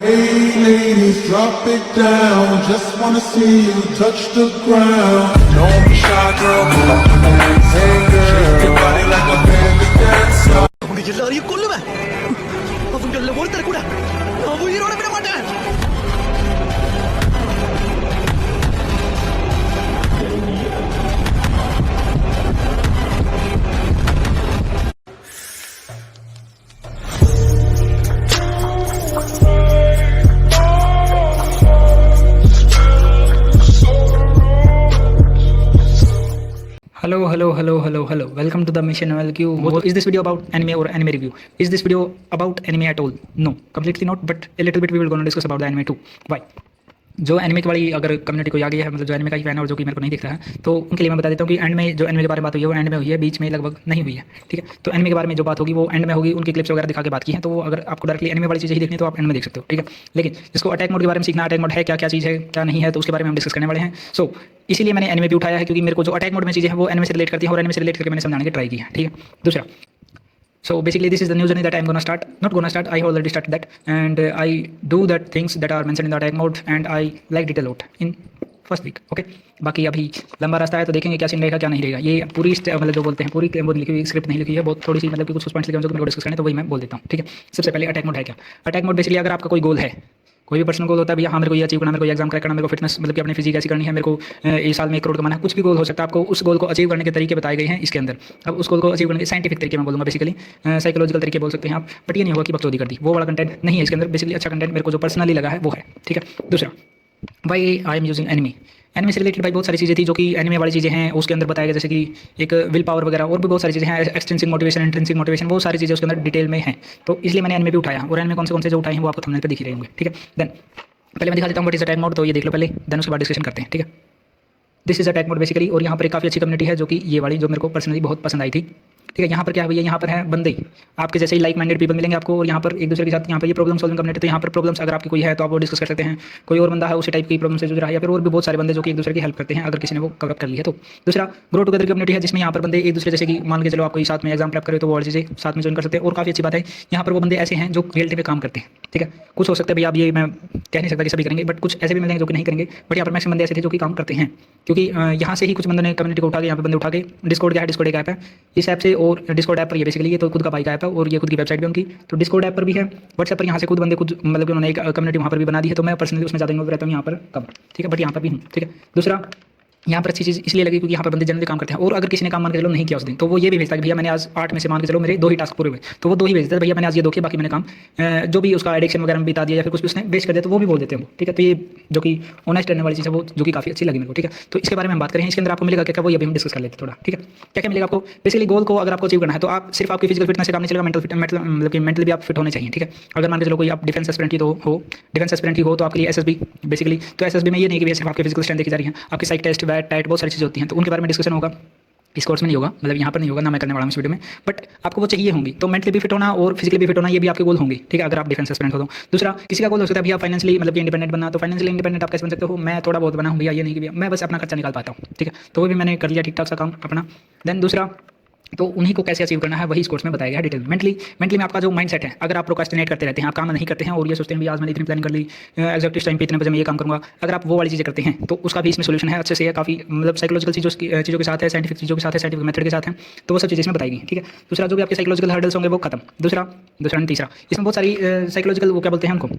Hey ladies, drop it down. Just wanna see you touch the ground. Don't be shy, girl. Pull up your pants. Hey girl, shake your body like a belly dancer. அவங்க எல்லாரையும் கொல்லுவேன். அவங்கள ஒருத்தர் கூட நான் உயிரோட விட மாட்டேன். Hello. Welcome to the Mission LQ. Is this video about anime or anime review? Is this video about anime at all? No, completely not. But a little bit we will gonna discuss about the anime too. Why? जो anime की वाली अगर community को आ गई है, मतलब जो anime का ही फैन है और जो कि मेरे को नहीं दिख रहा है, तो उनके लिए मैं बता देता हूँ कि एंड में जो एनिमे के बारे में बात हुई है वो एंड में हुई है, बीच में लगभग नहीं हुई है। ठीक है, तो एनिमे के बारे में जो बात होगी वो एंड में होगी, उनकी क्लिप्स वगैरह दिखा के बात की है। तो अगर आपको डायरेक्टली एनिमे वाली चीज़ ही देखनी है तो आप एंड में देख सकते हो। ठीक है, लेकिन जिसको अटैक मोड के बारे में सीखना, अटैक मोड है क्या क्या चीज़ है क्या नहीं है, तो उसके बारे में हम डिस्कस करने वाले हैं। सो इसीलिए मैंने एनिमे भी उठाया है, क्योंकि मेरे को जो अटैक मोड में चीज़ें हैं वो एनिमे से रिलेट करती है और एनिमे से रिलेट करके मैंने समझाने की ट्राई की है। ठीक है, दूसरा, so basically this is the new journey that I'm gonna start, not gonna start, I already started that, and I do that things that are mentioned in the attack mode and I liked it a lot in first week. Okay, बाकी अभी लंबा रास्ता है तो देखेंगे क्या scene रहेगा क्या नहीं रहेगा। ये पूरी मतलब जो बोलते हैं पूरी वो लिखी हुई स्क्रिप्ट नहीं लिखी है, बहुत थोड़ी सी मतलब कि कुछ पॉइंट्स लिखे हैं जो मेरे को डिस्कस करने, तो वही मैं बोल देता हूँ। ठीक है, सबसे पहले अटैक मोड है क्या। अटैक मोड बेसिकली अगर आपका कोई गोल है, कोई भी पर्सनल गोल होता है भैया, हाँ मेरे को ये अचीव करना, मेरे को एग्जाम क्रैक करना, मेरे को फिटनेस मतलब कि अपनी फिजिक ऐसी करनी है, मेरे को इस साल में 1 करोड़ कमाना है, कुछ भी गोल हो सकता है। आपको उस गोल को अचीव करने के तरीके बताए गए हैं इसके अंदर। अब उस गोल को अचीव करने के साइंटिफिक तरीके मैं बोलूँगा, बेसिकली साइकोलॉजिकल तरीके बोल सकते हैं आप, बट ये नहीं होगा कि बकचोदी कर दी, वो वाला कंटेंट नहीं है इसके अंदर। बेसिकली अच्छा कंटेंट मेरे को जो पर्सनली लगा है वो है। ठीक है, दूसरा, भाई I am using enemy. Anime से रिलेटेड भाई बहुत सारी चीज़ें थी जो कि एनिमे वाली चीज़ें हैं, उसके अंदर बताया गया, जैसे कि एक विल पावर वगैरह और भी बहुत सारी चीज़ें हैं, एक्सट्रिंसिक मोटिवेशन, इंट्रिंसिक मोटिवेशन, बहुत सारी चीज़ें उसके अंदर डिटेल में हैं। तो इसलिए मैंने एनिमे भी उठाया, और एनिमे कौन से जो उठाए हैं वो आपको थंबनेल पे दिख ही रहेंगे। ठीक है, देन पहले मैं दिखा देता हूँ व्हाट इज अटैक मोड, तो ये देख लो पहले, देन उसके बाद डिस्कशन करते हैं। ठीक है, this is attack mode basically, और यहाँ पर एक काफ़ी अच्छी कम्युनिटी है जो कि ये वाली जो मेरे को पर्सनली बहुत पसंद आई थी। ठीक है, यहाँ पर क्या है भैया, यहाँ पर है बंदे आपके जैसे ही लाइक माइंडेड पीपल मिलेंगे आपको, और यहाँ पर एक दूसरे के साथ यहाँ पर ये प्रॉब्लम सॉल्विंग कम्युनिटी, तो यहाँ पर प्रॉब्लम्स अगर आपकी कोई है तो आप वो डिस्कस कर सकते हैं। कोई और बंदा है उसी टाइप की प्रॉब्लम से जूझ रहा है, या फिर और भी बहुत सारे बंदे जो कि एक दूसरे की हेल्प करते हैं अगर किसी ने वो कवर कर लिया तो। दूसरा, ग्रो टुगेदर कम्युनिटी है, जिसमें यहाँ पर बंदे एक दूसरे जैसे कि मान के चलो आप कोई साथ में एग्जाम प्रेप करे तो वो और चीज़ें साथ में ज्वाइन कर सकते हैं, और काफ़ी अच्छी बात है यहाँ पर वो बंदे ऐसे हैं जो रियलिटी में काम करते हैं। ठीक है, कुछ हो सकता है भैया, अब ये मैं कह नहीं सकता कि सभी करेंगे, बट कुछ ऐसे भी मिलेंगे जो कि नहीं करेंगे, बट यहाँ पर मैक्सिमम बंदे ऐसे थे जो कि काम करते हैं, क्योंकि यहाँ से ही कुछ बंदों ने कम्युनिटी को उठा के यहाँ पर बंदे उठा के डिस्कॉर्ड क्या है, डिस्कॉर्ड एक ऐप है, इस ऐप से, और डिस्कॉर्ड ऐप पर ये बेसिकली ये तो खुद का बाइक ऐप है और ये खुद की वेबसाइट भी उनकी, तो डिस्कॉर्ड ऐप पर भी है, व्हाट्सएप पर यहाँ से खुद बंदे खुद मतलब कि उन्होंने एक कम्युनिटी वहाँ पर भी बना दी है, तो मैं पर्सनली उसमें ज़्यादा इन्वॉल्व रहता हूँ यहाँ पर कम। ठीक है, बट यहाँ पर भी हूँ। ठीक है, दूसरा, यहाँ पर अच्छी चीज़ इसलिए लगी क्योंकि यहाँ पर बंदे जनरली काम करते हैं, और अगर किसी ने काम मान के चलो नहीं किया उस दिन, तो वो ये भी भेजता है भैया मैंने आज 8 में से मान के चलो मेरे 2 ही टास्क पूरे हुए, तो वो 2 ही भेजते हैं भैया मैंने आज ये 2 किया, बाकी मैंने काम जो भी उसका एडिक्शन वगैरह में बिता दिया या फिर कुछ भी उसने वेस्ट कर दिया तो वो भी बोल देते हैं वो। ठीक है, तो ये जो कि ऑनेस्ट रहने वाली चीज़ है वो जो कि काफ़ी अच्छी लगी मेरे को। ठीक है, तो इसके बारे में हम बात करें, इसके अंदर आपको मिलेगा क्या, वो ये भी हम डिस्कस कर लेते हैं थोड़ा। ठीक है, क्या क्या मिलेगा आपको, बेसिकली गोल को अगर आपको अचीव करना है तो आप सिर्फ आपकी फिजिकल फिटनेस से काम नहीं चलेगा, मतलब कि मेंटली भी आप फिट होने चाहिए। ठीक है, अगर मान के चलो कोई आप डिफेंस एस्पिरेंट ही तो हो, डिफेंस एस्पिरेंट ही हो तो आपके लिए एसएसबी बेसिकली, तो एसएसबी में ये नहीं कि सिर्फ आपकी फिजिकल स्ट्रेंथ देखी जा रही है, आपकी साइक टेस्ट, वैट, टाइट, बहुत सारी चीज़ें होती हैं, तो उनके बारे में डिस्कशन होगा। इस कोर्स में नहीं होगा, मतलब यहाँ पर नहीं होगा ना, मैं करने वाला हूँ इस वीडियो में, बट आपको वो चाहिए होंगी, तो मेंटली भी फिट होना और फिजिकली भी फिट होना ये भी आपके गोल होंगे। ठीक है, अगर आप डिफेंस एस्पिरेंट हो तो। दूसरा, किसी का गोल हो सकता है भैया फाइनेंशियली मतलब कि इंडिपेंडेंट बनना, तो फाइनेंशियली इंडिपेंडेंट आप कैसे बन सकते हो, मैं थोड़ा बहुत बना हूँ भैया, ये नहीं कि भैया मैं बस अपना खर्चा निकाल पाता हूँ। ठीक है, तो वो भी मैंने कर लिया ठीक ठाक सा काम अपना। देन दूसरा, तो उन्हीं को कैसे अचीव करना है वही इस कोर्स में बताया गया है डिटेल। मेंटली में आपका जो माइंडसेट है, अगर आप प्रोक्रास्टिनेट करते रहते हैं, आप काम नहीं करते हैं और ये सोचते हैं भी आज मैंने इतनी प्लान कर ली, एग्जैक्ट इस टाइम पे इतने बजे मैं ये काम करूँगा, अगर आप वो वाली चीज़ें करते हैं तो उसका भी इसमें सोल्यूशन है, अच्छे से है, काफ़ी मतलब साइकोलॉजिकल चीज़ों के साथ है, साइंटिफिक चीज़ों के साथ है, साइंटिफिक मेथड के साथ है, तो वो सब चीज़ें इसमें बताई गई। ठीक है, दूसरा, जो भी आपके साइकोलॉजिकल हर्डल्स होंगे वो खत्म। दूसरा, तीसरा, इसमें बहुत सारी साइकोलॉजिकल वो क्या बोलते हैं उनको,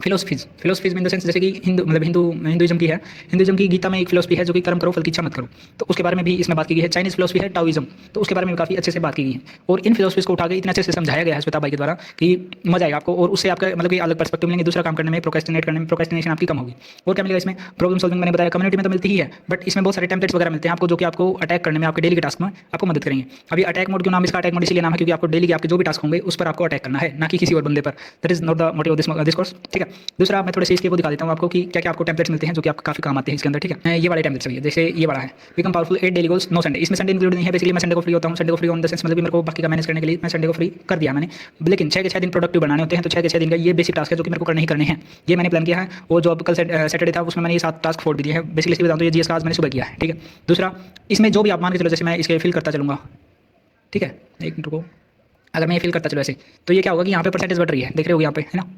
फिलोसफीज में इन द सेंस, जैसे कि हिंदुइज्म की है, हिंदुइज्म की गीता में एक फिलोसफी है जो कि कर्म करो फल की इच्छा मत करो, तो उसके बारे में भी इसमें बात की गई है। चाइनीज़ फिलोसफी है टाओइज्म, तो उसके बारे में काफ़ी अच्छे से बात की गई है, और इन फिलोसफीज को उठा के इतने अच्छे से समझाया गया है श्वेता भाई के द्वारा कि मजा आएगा आपको, और उससे आपका मतलब कि अलग पर्सपेक्टिव मिलेंगे, दूसरा काम करने में, प्रोक्रेस्टिनेट करने में, प्रोक्रेस्टिनेशन आपकी कम होगी। और क्या मिलेगा इसमें, प्रॉब्लम सॉल्विंग मैंने बताया कम्युनिटी में तो मिलती ही है, बट इसमें बहुत सारे टेम्पलेट्स वगैरह मिलते हैं आपको जो कि आपको अटैक करने में, आपके डेली के टास्क में आपको मदद करेंगे। अभी अटैक मोड क्यों नाम इसका अटैक मोड इसलिए नाम है क्योंकि आपको डेली के आपके जो भी टास्क होंगे उस पर आपको अटैक करना है, ना कि किसी और बंदे पर। That is not the motive of this course. ठीक है, दूसरा, मैं थोड़े से इसके वो दिखा देता हूँ आपको कि क्या क्या आपको टेम्पलेट्स मिलते हैं जो कि आपको काफ़ी काम आते हैं इसके अंदर। ठीक है, ये वाले टेम्पलेट्स भी है, जैसे ये वाला है become powerful 8 daily goals no Sunday, इसमें संडे इंक्लूड नहीं है। बेसिकली मैं संडे को फ्री होता हूँ, संडे को फ्री ऑन द सेंस मतलब कि मेरे को बाकी का मैनेज करने के लिए मैं संडे को फ्री कर दिया मैंने, लेकिन 6 के 6 दिन प्रोडक्टिव बनाने होते हैं, तो 6 के 6 दिन का ये बेसिक टास्क है जो कि मेरे को करने ही करने हैं, ये मैंने प्लान किया है। वो जो अब कल सैटरडे था उसमें मैंने ये 7 टास्क फोड़ दिए हैं, बेसिकली इसलिए बताऊँ तो ये जीएस का आज मैंने सुबह किया है। ठीक है, दूसरा, इसमें जो भी आप मान के चलो, जैसे मैं इसके फिल करता चलूँगा, ठीक है, एक मिनट को, अगर मैं ये फिल करता चलो ऐसे, तो ये क्या होगा कि यहाँ पे परसेंटेज बढ़ रही है, देख रहे हो यहाँ पे, है ना,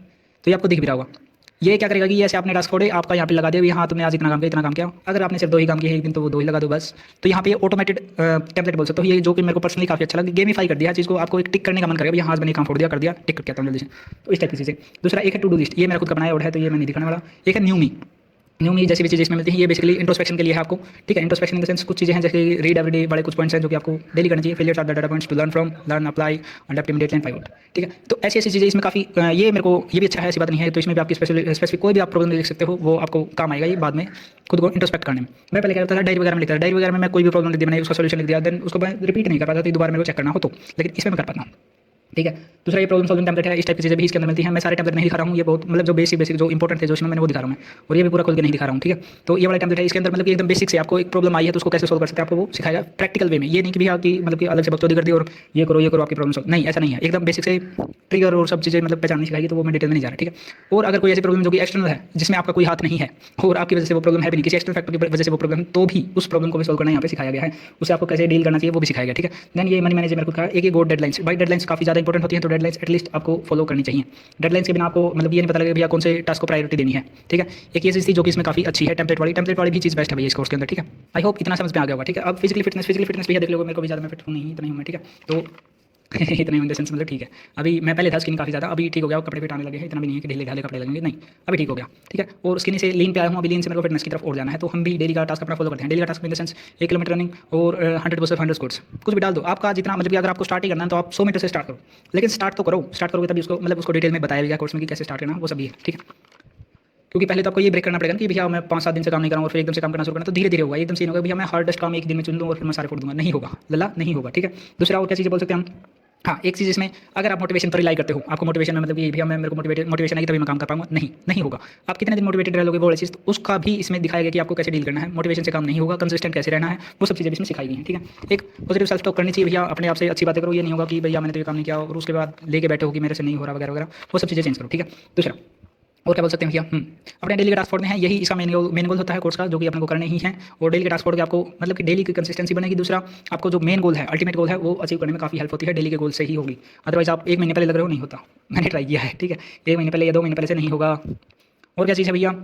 तो ये आपको दिख भी रहा होगा। ये क्या करेगा कि ऐसे आपने टास्क फोड़े, आपका यहाँ पे लगा दिया हाँ तुमने आज इतना काम किया इतना काम किया। अगर आपने सिर्फ 2 ही काम किए एक दिन तो वो 2 ही लगा दो बस। तो यहाँ पे ऑटोमेटेड टेम्पलेट बोल सकते हो ये, जो कि मेरे को पर्सनली काफ़ी अच्छा लगा। गेमिफाई कर दिया चीज़ को, आपको एक टिक करने का मन करेगा, यहाँ मैंने काम फोड़ दिया कर दिया, टिक करके आता हूँ जल्दी से। तो इस टाइप की चीज़ें। दूसरा एक है टू डू लिस्ट, ये मेरा खुद का बनाया हुआ है तो ये मैं नहीं दिखाने वाला। एक है न्यू मी जैसी भी चीज़ इसमें मिलती है, ये बेसिकली इंट्रोस्पेक्शन के लिए है आपको, ठीक है। इंट्रोस्पेक्शन इन द सेंस कुछ चीज़ें हैं जैसे रीड एवरीडे वाले कुछ पॉइंट्स हैं जो कि आपको डेली करनी चाहिए। Failures are the data points to learn from, learn apply adopt immediately and pivot, ठीक है। तो ऐसी चीज़ें इसमें काफ़ी, ये मेरे को ये भी अच्छा है, ऐसी बात नहीं है। तो इसमें भी आपकी स्पेसिफिक कोई भी आप प्रॉब्लम लिख सकते हो, वो आपको काम आएगा ये बाद में खुद को इंट्रोस्पेक्ट करने में। मैं पहले क्या करता था डायरी वगैरह में लिखता था, डायरी वगैरह में मैं कोई भी प्रॉब्लम लिख दी, मैंने उसका सोल्यूशन लिख दिया, देन उसको मैं रिपीट नहीं कर पाता था, दोबारा मेरे को चेक करना हो तो, लेकिन इसमें मैं कर पाता हूँ, ठीक है। दूसरा ये प्रॉब्लम सॉल्विंग टेम्पलेट है, इस टाइप की चीज़ें भी इसके अंदर मिलती हैं। मैं सारे टेम्पलेट नहीं दिखा रहा हूँ, ये बहुत मतलब जो बेसिक जो इंपॉर्टेंट है जो इसमें मैंने वो दिखा रहा हूँ मैं, और ये भी पूरा खोल के नहीं दिखा रहा हूँ, ठीक है। तो ये वाला टेम्पलेट है, इसके अंदर मतलब कि एकदम बेसिक से आपको एक प्रॉब्लम आई है तो उसको कैसे सोल्व कर सकते हैं आपको वो सिखाया प्रैक्टिकल वे में। ये नहीं कि भैया कि मतलब कि अलग से बकचोदी कर दी और ये करो आपकी प्रॉब्लम सॉल्व, नहीं ऐसा नहीं है। एकदम बेसिक से ट्रिगर और सब चीज़ें मतलब पहचाननी सिखाएगी, तो वो मैं डिटेल में नहीं जा रहा, ठीक है। और अगर कोई ऐसी प्रॉब्लम जो कि एक्सटर्नल है जिसमें आपका कोई हाथ नहीं है और आपकी वजह से वो प्रॉब्लम है भी नहीं, किसी एक्सटर्नल फैक्टर की वजह से वो प्रॉब्लम है, तो भी उस प्रॉब्लम को भी सोल्व करना यहाँ पे सिखाया गया है, उससे आपको कैसे डील करना चाहिए वो भी सिखाया गया, ठीक है। देन ये मनी मैनेजमेंट को कहा, एक गो डेडलाइंस, भाई डेडलाइंस काफ़ी ज़्यादा इंपॉर्टेंट होती है, तो डेडलाइंस एटलीस्ट आपको फॉलो करनी चाहिए। डेडलाइंस के बिना आपको मतलब ये नहीं पता लगेगा भैया कौन से टास्क को प्रायोरिटी देनी है, ठीक है। एक ये चीज़ थी जो कि इसमें काफ़ी अच्छी है, टेम्पलेट वाली भी चीज़ बेस्ट है भैया इस कोर्स के अंदर, ठीक है। आई होप इतना समझ में आ गया होगा, ठीक है। अब फिजिकली फिटनेस भैया देख लो, मेरे को भी ज़्यादा मैं फिट हूँ नहीं, इतना ही हूँ मैं, ठीक है। तो इतना ही इन द सेंस मतलब ठीक है। अभी मैं पहले था स्किन काफ़ी ज़्यादा, अभी ठीक हो गया, कपड़े फिट आने लगे हैं, इतना भी नहीं है कि ढीले ढाले कपड़े लगेंगे, नहीं अभी ठीक हो गया, ठीक है। और स्किन से लीन पे आया हूँ, अभी लीन से मेरे को फिटनेस की तरफ और जाना है, तो हम भी डेली का टास्क अपना फॉलो करते हैं। डेली का task in the sense 1 kilometre running और 100 पुशअप 100 स्क्वाट्स, कुछ भी डाल दो आपका जितना, मतलब कि अगर आपको स्टार्ट ही करना है तो आप 100 मीटर से स्टार्ट करो, लेकिन स्टार्ट तो करो, स्टार्ट करोगे तभी उसको मतलब उसको डिटेल में बताया गया कोर्स में कि कैसे स्टार्ट करना वो सब भी है, ठीक है। क्योंकि पहले तो आपको ये ब्रेक करना पड़ेगा कि भैया मैं 5-7 दिन से काम नहीं कर रहा हूँ और फिर एकदम से काम करना शुरू करना, तो धीरे धीरे होगा। एकदम से नहीं होगा भैया मैं हार्डेस्ट काम एक दिन में चुन लूँ और फिर मैं सारे फोड़ दूंगा, नहीं होगा लला, नहीं होगा, ठीक है। दूसरा और क्या चीज़ें बोल सकते हैं हम, हाँ एक चीज़ इसमें, अगर आप मोटिवेशन पर रिलाई करते हो, आपको मोटिवेशन में मतलब ये भैया मेरे को मोटिवेशन आई तभी मैं काम कर पाऊंगा, नहीं होगा। आप कितने दिन मोटिवेटेड रहोगे वो वाली चीज़, तो उसका भी इसमें दिखाया गया कि आपको कैसे डील करना है। मोटिवेशन से काम नहीं होगा, कंसिस्टेंट कैसे रहना है, वो सब चीज़ें इसमें सिखाई गई हैं, ठीक है। एक पॉजिटिव सेल्फ टॉक करनी चाहिए भैया, अपने आप से अच्छी बातें करो, ये नहीं होगा कि भैया मैंने तो ये काम नहीं किया और उसके बाद लेके बैठे हो कि मेरे से नहीं हो रहा वगैरह वगैरह, वो सब चीज़ें चेंज करो, ठीक है। दूसरा और क्या बोल सकते हैं भैया, अपने डेली के टास्क फोड़ने हैं, यही इसका मेन गोल होता है कोर्स का, जो कि अपने को करने ही है। और डेली के टास्क फोड़ के आपको मतलब कि डेली की कंसिस्टेंसी बनेगी। दूसरा आपको जो मेन गोल है, अल्टीमेट गोल है, वो अचीव करने में काफ़ी हेल्प होती है, डेली के गोल से ही होगी। अदरवाइज आप 1 महीने पहले लग रहे हो, नहीं होता, मैंने ट्राई किया है, ठीक है। 1 महीने पहले या 2 महीने पहले से नहीं होगा। और क्या चीज़ है भैया,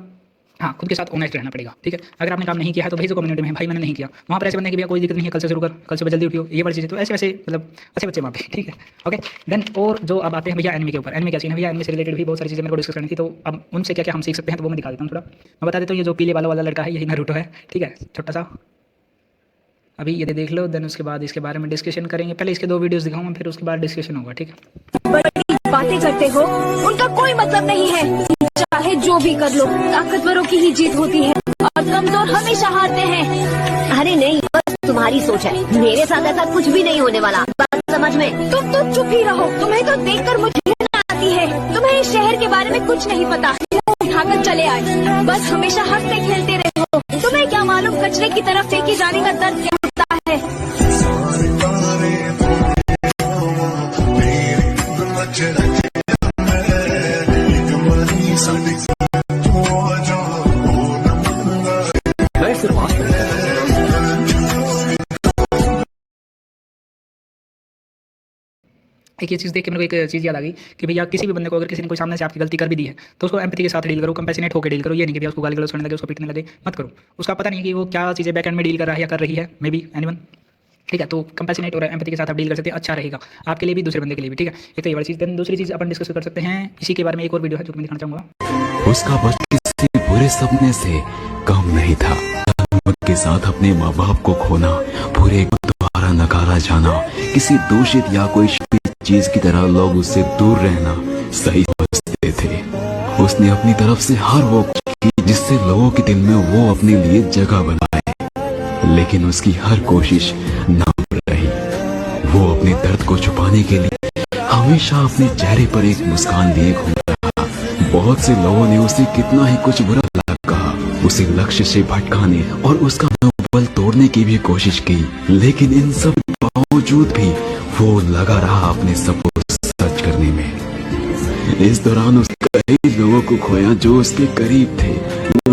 हाँ खुद के साथ ऑनेस्ट रहना पड़ेगा, ठीक है। अगर आपने काम नहीं किया है तो भेजो कम्युनिटी में, भाई मैंने नहीं किया, वहाँ पर ऐसे बनने की भैया कोई दिक्कत नहीं है, कल से शुरू कर, कल सुबह जल्दी उठियो, ये वाली चीज़ें। तो ऐसे वैसे मतलब अच्छे बच्चे वहाँ पे, ठीक है, ओके। देन और जो अब आते हैं भैया एनिमे के ऊपर, एनिमे क्या चीज़ है भैया, एनिमे से रिलेटेड भी बहुत सारी चीज़ें मेरे को डिस्कस करनी थी, तो अब उनसे क्या क्या हम सीख सकते हैं तो वो मैं दिखा देता हूँ थोड़ा। मैं बता देता हूँ, ये जो पीले वाला लड़का है यही नारुतो है, ठीक है, छोटा सा, अभी ये देख लो। देन उसके बाद इसके बारे में डिस्कशन करेंगे, पहले इसके 2 वीडियोस दिखाऊंगा, फिर उसके बाद डिस्कशन होगा, ठीक है। बड़ी बातें करते हो, उनका कोई मतलब नहीं है, चाहे जो भी कर लो, ताकतवरों की ही जीत होती है और कमजोर हमेशा हारते हैं। अरे नहीं, बस तुम्हारी सोच है, मेरे साथ ऐसा कुछ भी नहीं होने वाला, बात समझ में। तुम तो चुप ही रहो, तुम्हें तो देखकर मुझे घृणा आती है। तुम्हें इस शहर के बारे में कुछ नहीं पता, उठाकर चले आए, बस हमेशा हंसते खेलते रहो। तुम्हें क्या मालूम कचरे की तरफ फेंकी जाने का दर्द क्या होता है। एक ये चीज़ देख के मेरे को एक चीज़ याद आ गई कि भैया किसी भी बंदे को अगर किसी ने कोई सामने से आपकी गलती कर भी दी है तो उसको एम्पैथी के साथ डील करो, कंपैशनेट होकर डील करो। ये नहीं कि भैया उसको गाली गलौज करने लगे, उसको पीटने लगे, मत करो। उसका पता नहीं कि वो क्या चीज़ें बैक एंड में डील कर रहा है या कर रही है, मे बी एनीवन, ठीक है। तो कंपैशनेट और एम्पैथी के साथ आप डील कर सकते हैं, अच्छा रहेगा आपके लिए भी, दूसरे बंदे के लिए भी, ठीक है। एक तो ये वाली चीज़। देन दूसरी चीज़ अपन डिस्कस कर सकते हैं इसी के बारे में, एक और वीडियो है जो मैं दिखाना चाहूँगा। उसका बस किसी बुरे सपने से कम नहीं था, के साथ अपने माँ बाप को खोना, पूरे दोबारा नकारा जाना, किसी दूषित या कोई चीज की तरह लोग उससे दूर रहना सही समझते थे। उसने अपनी तरफ से हर वो की जिससे लोगों के दिल में वो अपने लिए जगह बनाए, लेकिन उसकी हर कोशिश नाकाम रही। वो अपने दर्द को छुपाने के लिए हमेशा अपने चेहरे पर एक मुस्कान लिए घूमता रहा। बहुत से लोगों ने उसे कितना ही कुछ बुरा कहा, उसे लक्ष्य से भटकाने और उसका मनोबल तोड़ने की भी कोशिश की, लेकिन इन सब बावजूद भी वो लगा रहा अपने सपनों को सच करने में। इस दौरान उसने कई लोगों को खोया जो उसके करीब थे।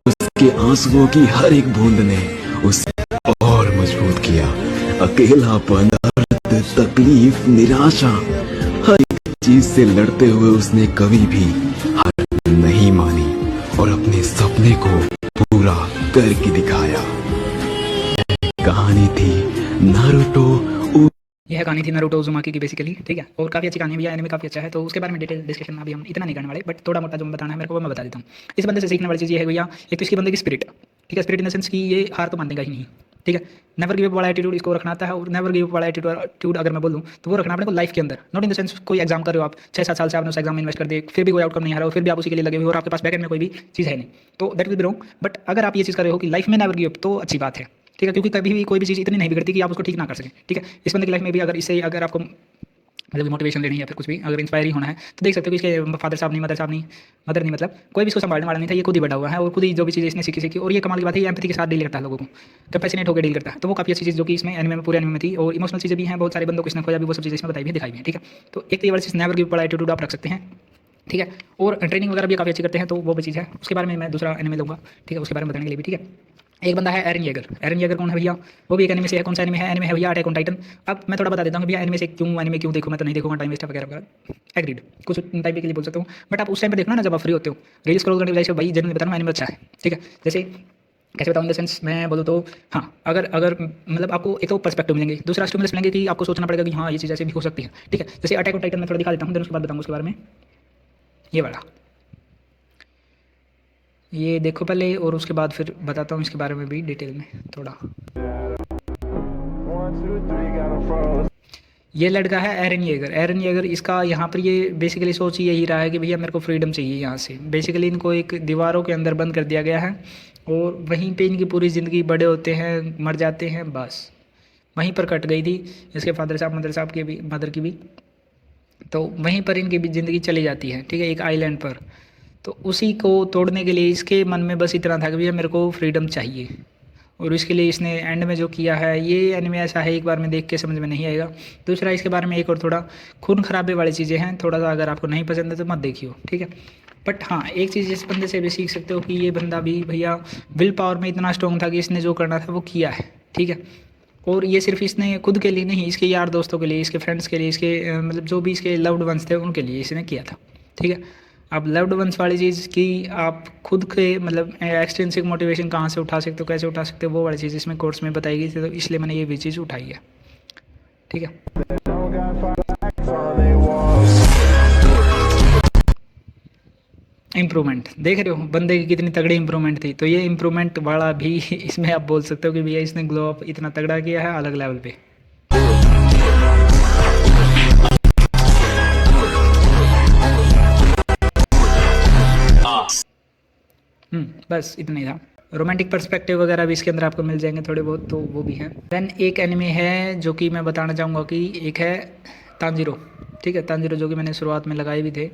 उसके आंसुओं की हर एक बूंद ने उसे और मजबूत किया। अकेलापन, दर्द, तकलीफ, निराशा, हर एक चीज से लड़ते हुए उसने कभी भी हार और अपने सपने को पूरा करके दिखाया। कहानी थी नारुतो। यह कहानी थी नारुतो उज़ुमाकी की बेसिकली, ठीक है। और काफ़ी अच्छी कहानी है भैया, एनिमे काफ़ी अच्छा है, तो उसके बारे में डिटेल डिस्कशन में अभी हम इतना नहीं करने वाले, बट थोड़ा मोटा जो बताना है मेरे को वो मैं बता देता हूँ। इस बंदे से सीखने वाली चीज़ ये है भैया, एक तो इसकी बंदे की स्पिरिट, ठीक है। स्पिरिट इन द सेंस कि ये हार तो मानेगा ही नहीं, ठीक है। नेवर गिव अप वाला एटीट्यूड इसको रखना आता है, और नेवर गिव अप वाला एटीट्यूड अगर मैं बोलूँ तो वो रखना अपने को लाइफ के अंदर। नॉट इन द सेंस कोई एग्जाम कर रहे हो आप 6-7 साल से आपने उस एग्जाम में इन्वेस्ट कर दिए, फिर भी कोई आउटकम नहीं आ रहा हो, फिर भी आप उसी के लिए लगे हुए हो और आपके पास बैकएंड में कोई भी चीज़ है नहीं, तो that will be wrong. But अगर आप ये चीज़ कर रहे हो कि लाइफ में नेवर गिव अप, तो अच्छी बात है, ठीक है। क्योंकि कभी भी कोई भी चीज़ इतनी नहीं बिगड़ती कि आप उसको ठीक ना कर सकें, ठीक है। इस बंदे की लाइफ में भी अगर इससे अगर आपको मतलब मोटिवेशन लेनी है या फिर कुछ भी अगर इंस्पायर ही होना है, तो देख सकते हो कि इसके फादर साहब नहीं, मदर नहीं, मतलब कोई भी इसको संभालने वाला नहीं था, ये खुद ही बड़ा हुआ है और खुद ही जो भी चीज़ें इसने सीखी। और ये कमाल की बात है, ये एम्पैथी के साथ डील करता है, लोगों को कैपेसिनेट होकर डील करता है, तो वो काफ़ी अच्छी चीज़ जो कि इसमें एनिमे में पूरे एनिमे में थी। और इमोशनल चीज़ें भी हैं, बहुत सारे बंदों को इसने खोया भी, वो सब चीज़ें इसमें बताई भी दिखाई भी है, ठीक है। तो एक तो ये वाली चीज़ नेवर गिव वाला एटीट्यूड आप रख सकते हैं, ठीक है। और ट्रेनिंग वगैरह भी काफ़ी अच्छी करते हैं, तो वो भी चीज़ है, उसके बारे में मैं दूसरा एनिमे लूँगा, ठीक है, उसके बारे में बताने के लिए भी, ठीक है। एक बंदा है एरन येगर। एरन येगर कौन है भैया? वो भी एक एनिमे से है। कौन सा एनिमे है? एनिमे है भैया अटैक ऑन टाइटन। अब मैं थोड़ा बता देता हूँ कि भैया एनिमे से क्यों एनिमे क्यों देखो, मैं तो नहीं देखूँगा, टाइम वेस्ट वगैरह वगैरह, एग्रीड, कुछ टाइम के लिए बोल सकता हूँ, बट आप उस टाइम पे देखना ना जब आप फ्री होते हो, रील स्क्रॉल करने के लिए भाई जनरली बता रहा हूँ एनिमे अच्छा है, ठीक है। जैसे कैसे बताऊँ इन द सेंस मैं बोलूँ तो हाँ, अगर मतलब आपको एक तो पर्सपेक्टिव मिलेंगे, दूसरा स्टिमुलस मिलेंगे कि आपको सोचना पड़ेगा कि हाँ ये चीज़ ऐसे भी हो सकती है, ठीक है। जैसे अटैक ऑन टाइटन में थोड़ा दिखा देता हूँ, देन उसके बाद बताऊँगा उसके बारे में। ये वाला ये देखो पहले, और उसके बाद फिर बताता हूँ इसके बारे में भी डिटेल में थोड़ा। ये लड़का है एरन येगर। एरन येगर इसका यहाँ पर ये बेसिकली सोच यही रहा है कि भैया मेरे को फ्रीडम चाहिए यहाँ से। बेसिकली इनको एक दीवारों के अंदर बंद कर दिया गया है और वहीं पे इनकी पूरी ज़िंदगी, बड़े होते हैं, मर जाते हैं, बस वहीं पर कट गई थी। इसके फादर साहब, मदर साहब की भी, मदर की भी, तो वहीं पर इनकी भी ज़िंदगी चली जाती है, ठीक है, एक आइलैंड पर। तो उसी को तोड़ने के लिए इसके मन में बस इतना था कि भैया मेरे को फ्रीडम चाहिए, और इसके लिए इसने एंड में जो किया है, ये एनिमे ऐसा है एक बार में देख के समझ में नहीं आएगा। दूसरा इसके बारे में एक और थोड़ा खून खराबे वाली चीज़ें हैं, थोड़ा सा अगर आपको नहीं पसंद है तो मत देखियो, ठीक है। बट हाँ, एक चीज़ इस बंदे से भी सीख सकते हो कि ये बंदा भी भैया विल पावर में इतना स्ट्रॉन्ग था कि इसने जो करना था वो किया है, ठीक है। और ये सिर्फ इसने खुद के लिए नहीं, इसके यार दोस्तों के लिए, इसके फ्रेंड्स के लिए, इसके मतलब जो भी इसके लव्ड वंस थे उनके लिए इसने किया था, ठीक है। अब लव्ड वंस वाली चीज़ की आप खुद के मतलब एक्सट्रिंसिक मोटिवेशन कहाँ से उठा सकते हो, कैसे उठा सकते हो, वो वाली चीज़ इसमें कोर्स में बताई गई थी, तो इसलिए मैंने ये भी चीज़ उठाई है, ठीक है। इम्प्रूवमेंट देख रहे हो बंदे की कितनी तगड़ी इम्प्रूवमेंट थी, तो ये इम्प्रूवमेंट वाला भी इसमें आप बोल सकते हो कि भैया इसने ग्लो अप इतना तगड़ा किया है अलग लेवल पे। बस इतना ही था। रोमांटिक पर्सपेक्टिव वगैरह भी इसके अंदर आपको मिल जाएंगे थोड़े बहुत, तो वो भी है। देन एक एनिमे है जो कि मैं बताना चाहूँगा कि एक है तांजीरो, ठीक है। तांजीरो जो कि मैंने शुरुआत में लगाए भी थे।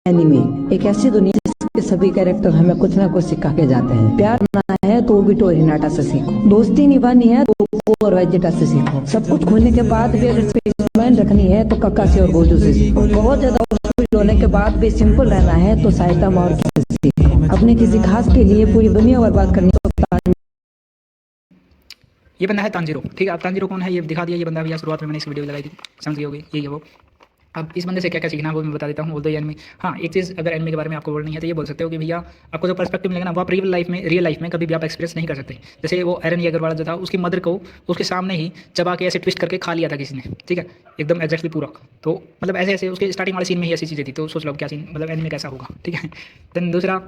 एनिमे एक ऐसी दुनिया जिसके सभी कैरेक्टर हमें कुछ ना कुछ सिखा के जाते हैं। प्यार करना है तो भी टोरिनाटा से सीखो, दोस्ती निभानी है तो और वेजिटा से सीखो, सब कुछ खोलने के बाद भी अगर स्पेसमैन रखनी है तो कक्काशी और गोजू से सीखो, बहुत ज्यादा होने के बाद भी सिंपल रहना है तो साइतामा और से सीखो, अपने किसी खास के लिए पूरी दुनिया बर्बाद करनी तो ये बंदा है तांजीरो, ठीक है। अब तांजीरो कौन है ये दिखा दिया। ये बंदा भैया शुरुआत में मैंने इस वीडियो लगाई थी, समझ गई होगी, यही है वो। अब इस बंदे से क्या क्या सीखना है वो मैं बता देता हूँ। बोल दो एनिमे, हाँ एक चीज़ अगर एनिमे के बारे में आपको बोलनी है तो ये बोल सकते हो कि भैया आपको जो पर्सपेक्टिव मिलेगा ना वो आप रियल लाइफ में कभी भी आप एक्सपीरियंस नहीं कर सकते। जैसे वो एरन येगर वाला जो था, उसकी मदर को उसके सामने ही चबा के ऐसे ट्विस्ट करके खा लिया था किसी ने, ठीक है, एकदम एग्जैक्टली पूरा। तो मतलब ऐसे ऐसे उसके स्टार्टिंग वाले सीन में ही ऐसी चीज़ें थी, तो सोच लो क्या सीन, मतलब एनिमे कैसा होगा, ठीक है। देन दूसरा,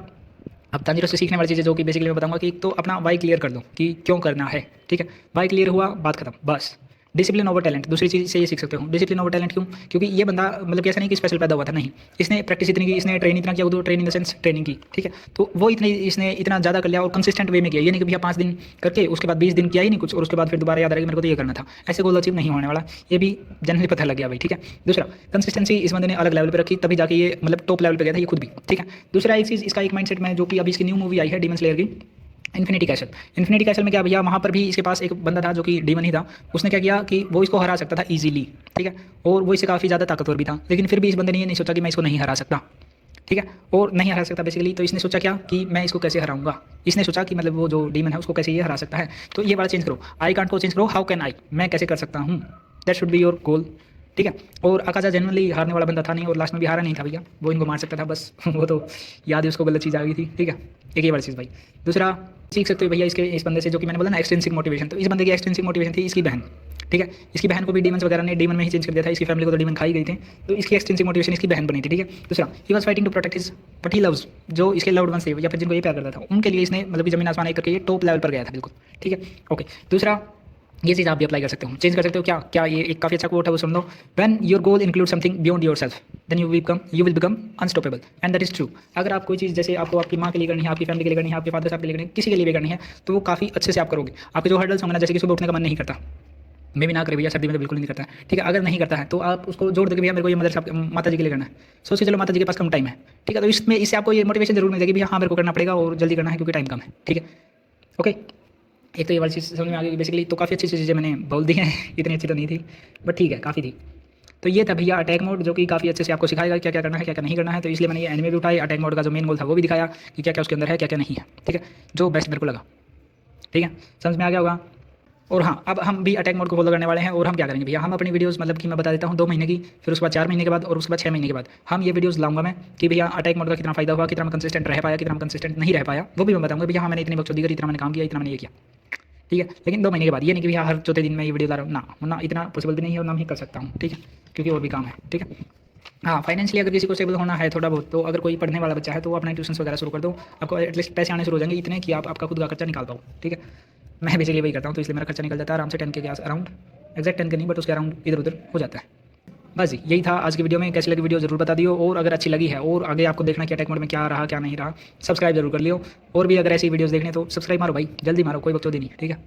अब तांजीरो से सीखने वाली चीज़ें जो कि बेसिकली मैं बताऊंगा कि तो अपना वाई क्लियर कर दो कि क्यों करना है, ठीक है। वाई क्लियर हुआ, बात खत्म, बस। डिसिप्लिन ओवर टैलेंट, दूसरी चीज़ से ये सीख सकते हो। डिसिप्लिन ओवर टैलेंट क्यों? क्योंकि ये बंदा मतलब ऐसा नहीं कि स्पेशल पैदा हुआ था, नहीं, इसने प्रैक्टिस इतनी की, इसने ट्रेन इतना किया, वो train in the sense training की, ठीक है। तो वो इसने इतना ज़्यादा कर लिया और कंसिस्टेंट वे में किया, ये नहीं कि भैया 5 दिन करके उसके बाद 20 दिन किया ही नहीं कुछ और उसके बाद फिर दोबारा याद आ रहा कि मेरे को तो ये करना था, ऐसे गोल अचीव नहीं होने वाला, ये भी जनरली पता लग गया भाई, ठीक है। दूसरा, कंसिस्टेंसी इस बंदे ने अलग लेवल पर रखी, तभी जाके ये मतलब टॉप लेवल पर गया था ये खुद भी, ठीक है। दूसरा एक चीज़ इसका एक माइंडसेट में जो कि अभी इसकी न्यू मूवी आई है डीमन स्लेयर की, इन्फिनिटी कैसल। इन्फिनिटी कैसल में क्या भैया, वहाँ पर भी इसके पास एक बंदा था जो कि डीमन ही था, उसने क्या किया कि वो इसको हरा सकता था इजीली, ठीक है, और वो इससे काफ़ी ज़्यादा ताकतवर भी था, लेकिन फिर भी इस बंदे ने ये नहीं सोचा कि मैं इसको नहीं हरा सकता, ठीक है, और नहीं हरा सकता बेसिकली। तो इसने सोचा क्या कि मैं इसको कैसे हराऊंगा, इसने सोचा कि मतलब वो जो डीमन है उसको कैसे ये हरा सकता है। तो ये वाला चेंज करो, आई कांट को चेंज करो, हाउ कैन आई, मैं कैसे कर सकता हूँ, that should be your goal, ठीक है। और अकाजा जनरली हारने वाला बंदा था नहीं और लास्ट में भी हारा नहीं था भैया, वो इनको मार सकता था बस वो तो याद है उसको, गलत चीज़ आ गई थी, ठीक है। एक ही वर्सेस भाई। दूसरा सीख सकते हो भैया इस बंदे से, जो कि मैंने बोला ना एक्सटेंसिव मोटिवेशन, तो इस बंदे की एक्सटेंसिव मोटिवेशन थी इसकी बहन, ठीक है। इसकी बहन को भी डीमंस वगैरह ने डीमन में ही चेंज कर दिया था, इसकी फैमिली को तो डीमन खाई गई थी, तो इसकी एक्सटेंसिव मोटिवेशन इसकी बहन बनी थी, ठीक है। दूसरा ही was fighting to protect his but he loves, जो इसके लव्ड वंस थे या फिर जिनको ये प्यार करता था उनके लिए इसने मतलब जमीन आसमान एक करके ये टॉप लेवल पर गया था, बिल्कुल, ठीक है। ओके, दूसरा ये चीज़ आप भी अप्लाई कर सकते हो, चेंज कर सकते हो। क्या ये एक काफ़ी अच्छा कोट है, वो सुन लो। When your goal include something beyond yourself then you will become unstoppable and that is true. अगर आप कोई चीज़ जैसे आपको आपकी माँ के लिए करनी है, आपकी फैमिली के लिए करनी है, आपके फादर साहब के लिए करनी है, किसी के लिए भी करनी है, तो वो काफ़ी अच्छे से आप करोगे। आपके जो हर्डल्स होंगे ना, जैसे कि सुबह उठने का मन नहीं करता, मैं भी ना करे भैया, सर्दी में तो बिल्कुल नहीं करता है, ठीक है। अगर नहीं करता है तो आप उसको जोड़ दोगे भैया मेरे को ये मदर माता जी के लिए करना है, सोच के चलो माता जी के पास कम टाइम है, ठीक है। तो इससे आपको ये मोटिवेशन जरूर मिल जाएगी भैया, हाँ मेरे को करना पड़ेगा और जल्दी करना है क्योंकि टाइम कम है, ठीक है। ओके, एक तो ये वाली चीज़ समझ में आ गई बेसिकली। तो काफ़ी अच्छी चीज़ें मैंने बोल दी हैं, इतनी अच्छी तो नहीं थी बट ठीक है, काफ़ी थी। तो ये था भैया अटैक मोड, जो कि काफ़ी अच्छे से आपको सिखाएगा क्या क्या करना है, क्या क्या नहीं करना है। तो इसलिए मैंने ये एनिमे भी उठाई, अटैक मोड का जो मेन गोल था वो भी दिखाया कि क्या क्या उसके अंदर है, क्या क्या नहीं है, ठीक है, जो बेस्ट मेरे को लगा, ठीक है, समझ में आ गया होगा। और हाँ, अब हम भी अटैक मोड को फॉलो करने वाले हैं और हम क्या करेंगे भैया, हम अपनी वीडियोस मतलब कि मैं बता देता हूँ 2 महीने की, फिर उसके बाद 4 महीने के बाद और उसके बाद 6 महीने के बाद हम ये वीडियोस लाऊंगा मैं कि भैया अटैक मोड का कितना फायदा हुआ, कितना मैं कंसिस्टेंट रह पाया, कितना मैं कंसिस्टेंट नहीं रह पाया, वो भी मैं बताऊँगा भैया। हाँ मैंने इतनी बकचोदी करी, इतना मैंने काम किया, इतना मैंने ये किया, ठीक है। लेकिन 2 महीने के बाद, ये नहीं कि भैया हर चौथे दिन में ये वीडियो ला रहा हूँ ना इतना पॉसिबल भी नहीं है और ना ही कर सकता हूँ, ठीक है, क्योंकि और भी काम है, ठीक है। हाँ, फाइनेंशियली अगर किसी को स्टेबल होना है थोड़ा बहुत, तो अगर कोई पढ़ने वाला बच्चा है तो वो अपना ट्यूशन वगैरह शुरू कर दो, आपको एटलीस्ट पैसे आने शुरू हो जाएंगे इतने कि आप आपका खुद का खर्चा निकाल पाओ, ठीक है। मैं बेसिकली वही करता हूँ, तो इसलिए मेरा खर्चा निकल जाता है आराम से 10K के अराउंड, एक्जैक्ट 10K नहीं बट उसके अराउंड इधर उधर हो जाता है। बस जी यही था आज की वीडियो में। कैसी लगी वीडियो जरूर बता दियो, और अगर अच्छी लगी है और आगे आपको देखना कि अटैक मोड में क्या रहा क्या नहीं रहा, सब्सक्राइब जरूर कर लियो। और भी अगर ऐसी वीडियोस देखने तो सब्सक्राइब मारो भाई, जल्दी मारो, कोई बकचोदी नहीं, ठीक है।